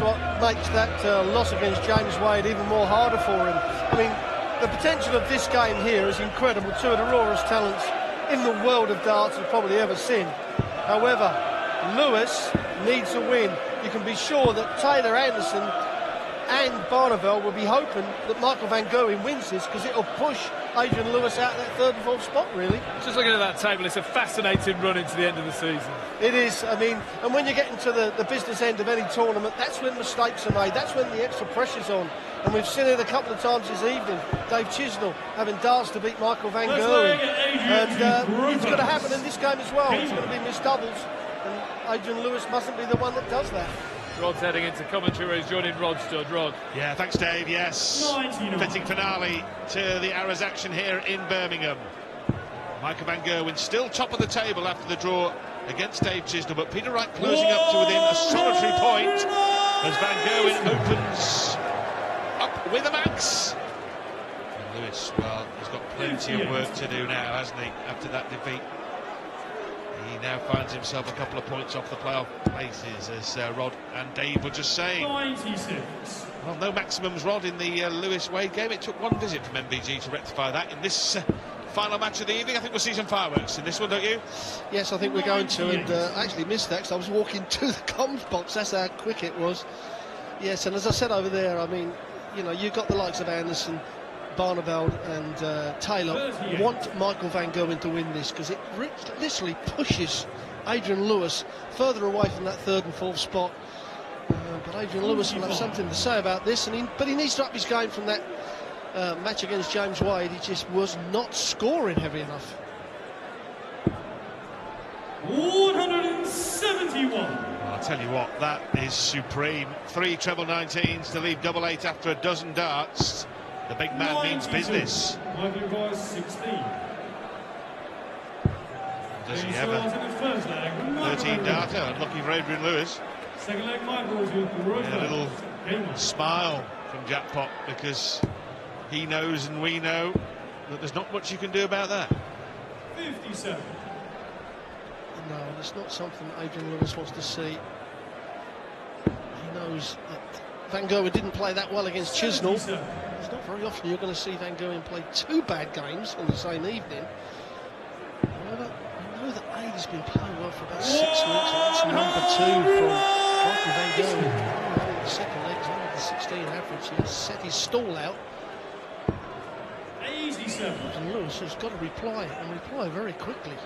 what makes that loss against James Wade even more harder for him. I mean, the potential of this game here is incredible. Two of the rawest talents in the world of darts have probably ever seen. However, Lewis needs a win. You can be sure that Taylor Anderson and Barneveld will be hoping that Michael van Gerwen wins this, because it'll push Adrian Lewis out of that third and fourth spot, really. Just looking at that table, it's a fascinating run into the end of the season. It is. I mean, and when you get into the business end of any tournament, that's when mistakes are made. That's when the extra pressure's on. And we've seen it a couple of times this evening. Dave Chisnell having darts to beat Michael van Gerwen. And it's going to happen in this game as well. It's going to be missed doubles. And Adrian Lewis mustn't be the one that does that. Rod's heading into commentary where he's joining Rod Stud. Rod. Yeah, thanks, Dave. Yes. Fitting finale to the Arrows action here in Birmingham. Michael van Gerwen still top of the table after the draw against Dave Chisnell, but Peter Wright closing up to within a solitary point as van Gerwen opens up with a max. And Lewis, well, he's got plenty of work to do now, hasn't he, after that defeat. He now finds himself a couple of points off the playoff places, as Rod and Dave were just saying. 96. Well, no maximums, Rod, in the Lewis-Wade game. It took one visit from MVG to rectify that. In this final match of the evening, I think we'll see some fireworks in this one, don't you? Yes, I think we're going to, and I actually missed that because I was walking to the comms box. That's how quick it was. Yes, and as I said over there, I mean, you know, you've got the likes of Anderson, Barneveld and Taylor want Michael van Gerwen to win this, because it literally pushes Adrian Lewis further away from that third and fourth spot. But Adrian Lewis will have something to say about this, and but he needs to up his game from that match against James Wade. He just was not scoring heavy enough. 171. I'll tell you what, that is supreme. 3 treble 19s to leave double 8 after a dozen darts. The big man means business. 16. Does he ever? 13 darter, unlucky for Adrian Lewis. Second leg, Michaels with A little smile from Jackpot, because he knows and we know that there's not much you can do about that. 57. No, it's not something Adrian Lewis wants to see. He knows that van Gerwen didn't play that well against Chisnell. It's not very often you're going to see van Gerwen play 2 bad games on the same evening. However, I know that Aid has been playing well for about 6 weeks, and that's number 2 from Michael van Gerwen. The second leg is under the 16 average. He has set his stall out. 87. And Lewis has got to reply, and reply very quickly.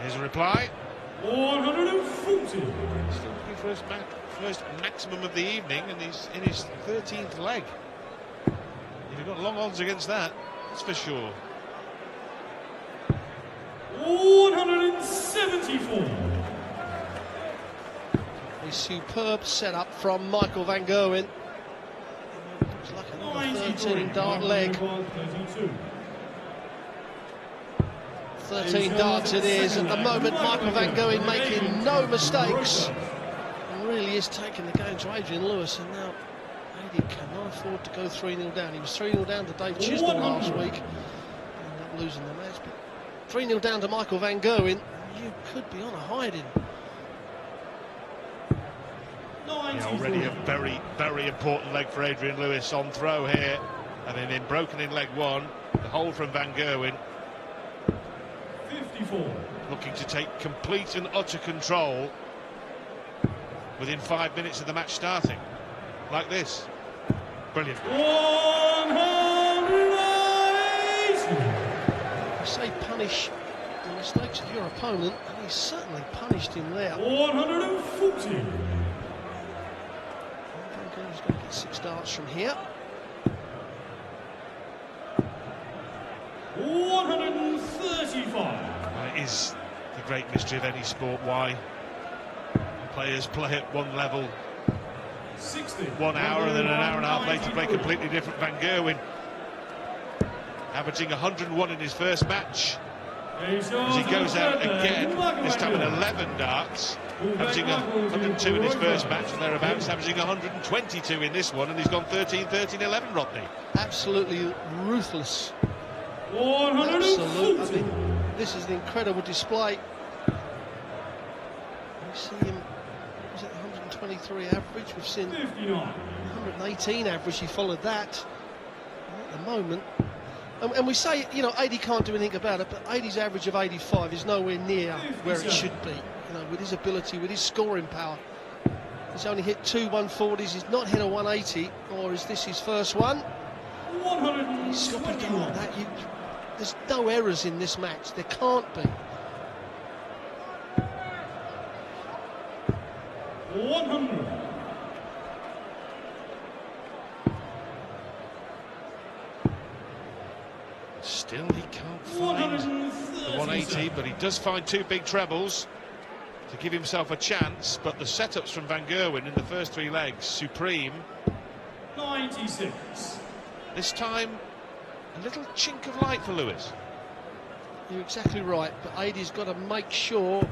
Here's a reply. 140. Still looking for his first maximum of the evening, and he's in his 13th leg. You've got long odds against that, that's for sure. 174. A superb setup from Michael van Gerwen. Looks like another 13 dart leg. 13 darts it is at the moment. Michael van Gerwen making no mistakes and really is taking the game to Adrian Lewis, and now Adrian cannot afford to go 3-0 down. He was 3-0 down to Dave Chisnell last week, ended up losing the match, but 3-0 down to Michael van Gerwen. You could be on a hiding. Yeah, already a very, very important leg for Adrian Lewis on throw here, and then been broken in leg 1. The hold from van Gerwen. 54. Looking to take complete and utter control within 5 minutes of the match starting, like this. Brilliant. 180. You say punish the mistakes of your opponent, and he's certainly punished him there. 140. Van Gerwen's going to get 6 darts from here. 135. It is the great mystery of any sport, why players play at one level 60. 1 hour and then an hour and a half later play completely different. Van Gerwen averaging 101 in his first match as he goes out again, this time at 11 darts, averaging 102 in his first match and thereabouts, averaging 122 in this one, and he's gone 13-13-11, Rodney. Absolutely ruthless. 140. Absolute. I mean, this is an incredible display. We've seen him, was it 123 average? We've seen 59. 118 average, he followed that. At the moment, and we say, you know, 80 can't do anything about it, but 80's average of 85 is nowhere near where it should be. You know, with his ability, with his scoring power. He's only hit 2 140s, he's not hit a 180, or is this his first one? 121. He's got to be done like that. There's no errors in this match, there can't be. 100. Still, he can't find the 180, but he does find 2 big trebles to give himself a chance. But the setups from Van Gerwen in the first 3 legs, supreme. 96. This time, a little chink of light for Lewis. You're exactly right, but Adie's got to make sure.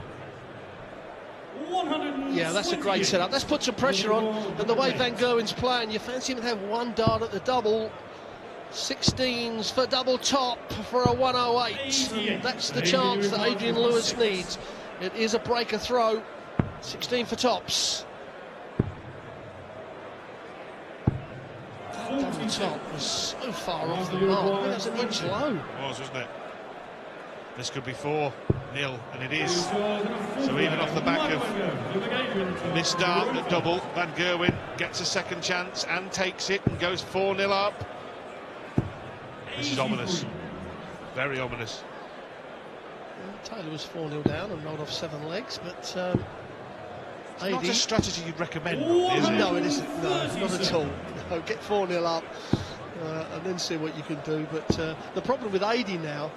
128. Yeah, that's a great setup. Let's put some pressure on, and the way Van Gerwen's playing, you fancy him to have 1 dart at the double. 16s for double top for a 108. That's the chance that Adrian Lewis needs. It is a breaker throw. 16 for tops. That double top was so far off the mark. I mean, it was an inch low. It was, wasn't it? This could be 4-0, and it is. So even off the back of missed dart at double, Van Gerwen gets a second chance and takes it and goes 4-0 up. This is ominous, very ominous. Taylor was 4-0 down and rolled off 7 legs, but it's not a strategy you'd recommend, is it? No, it isn't. No, not at all. No, get 4-0 up and then see what you can do. But the problem with Adie now,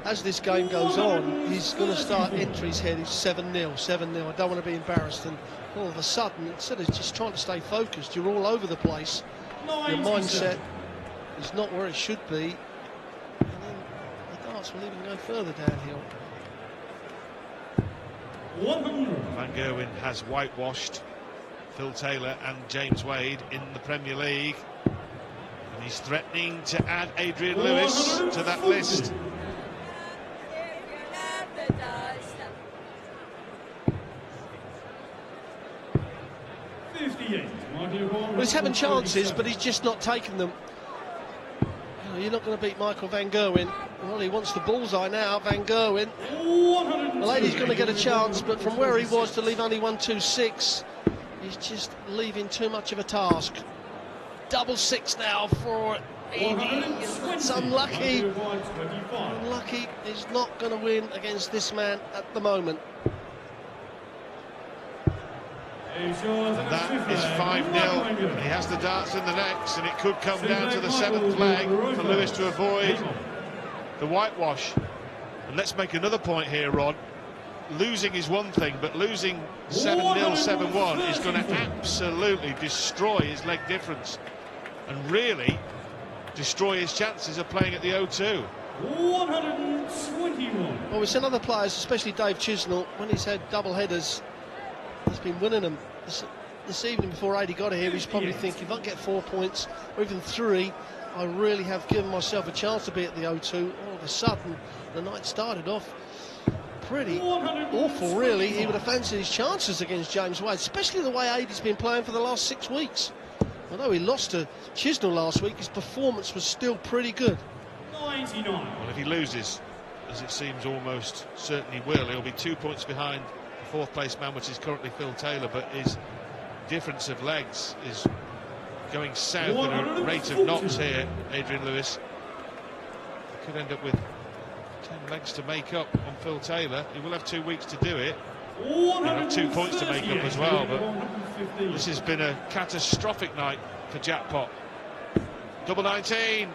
as this game goes on, he's going to start entering his head. He's 7-0, 7-0. I don't want to be embarrassed. And all of a sudden, instead of just trying to stay focused, you're all over the place. Your mindset is not where it should be, and then the darts will even go further downhill. 100. Van Gerwen has whitewashed Phil Taylor and James Wade in the Premier League, and he's threatening to add Adrian Lewis to that list. Well, he's having chances, but he's just not taking them. You're not going to beat Michael Van Gerwen. Well, he wants the bullseye now, Van Gerwen. Well, Adie's going to get a chance, but from where he was to leave only 126, he's just leaving too much of a task. Double 6 now for Adie. It's unlucky. Unlucky. He's not going to win against this man at the moment. And that is 5-0. He has the darts in the next, and it could come down to the 7th leg for Lewis to avoid the whitewash. And let's make another point here, Rod. Losing is one thing, but losing 7-0, 7-1 is going to absolutely destroy his leg difference and really destroy his chances of playing at the O2. 121. Well, we've seen other players, especially Dave Chisnell, when he's had double headers, he's been winning them. This evening before Adie got here, he's probably thinking, if I get 4 points or even 3, I really have given myself a chance to be at the O2. All of a sudden, the night started off pretty awful, really. He would have fancied his chances against James Wade, especially the way Adie's been playing for the last 6 weeks. Although he lost to Chisnell last week, his performance was still pretty good. 99. Well, if he loses, as it seems almost certainly will, he'll be 2 points behind the 4th place man, which is currently Phil Taylor, but his difference of legs is going south at a rate of knots here. Adrian Lewis could end up with 10 legs to make up on Phil Taylor. He will have 2 weeks to do it. He'll have 2 points to make up as well, but this has been a catastrophic night for Jackpot. Double 19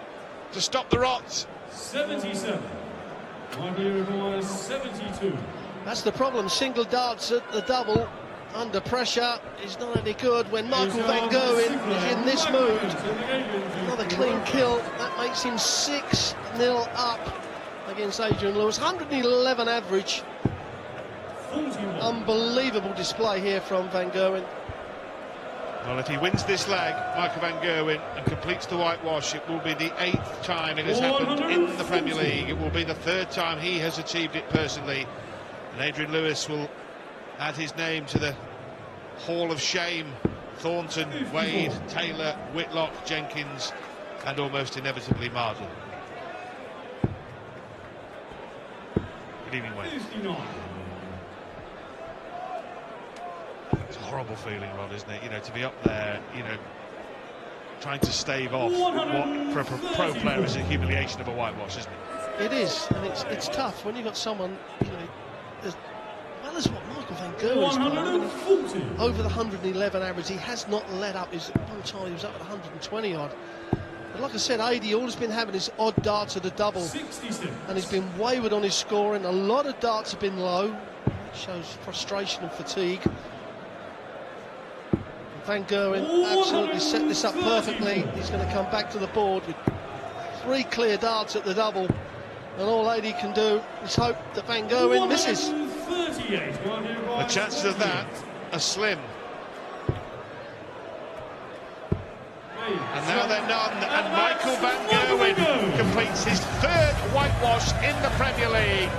to stop the rot. 77. 72. That's the problem. Single darts at the double under pressure is not any good when Michael Van Gerwen is in this mood. Another clean kill. That makes him 6-0 up. against Adrian Lewis. 111 average. 41. Unbelievable display here from Van Gerwen. Well, if he wins this leg, Michael van Gerwen, and completes the whitewash, it will be the 8th time it has happened in the Premier League. It will be the 3rd time he has achieved it personally. And Adrian Lewis will add his name to the Hall of Shame. Thornton, Wade, Taylor, Whitlock, Jenkins, and almost inevitably Marden. Good evening, Wade. 59. It's a horrible feeling, Rod, isn't it? You know, to be up there, you know, trying to stave off what for a pro player is a humiliation of a whitewash, isn't it? It is, and it's tough when you've got someone, you know, as well as what Michael van Gerwen's playing. Over the 111 average, he has not let up. One time he was up at 120 odd. But like I said, AD all he's been having is odd darts at the double, 66. and he's been wayward on his scoring. A lot of darts have been low. It shows frustration and fatigue. Van Gerwen absolutely set this up perfectly. He's going to come back to the board with 3 clear darts at the double, and all AD can do is hope that Van Gerwen misses. The chances of that are slim. And now they're none, and Michael van Gerwen completes his 3rd whitewash in the Premier League.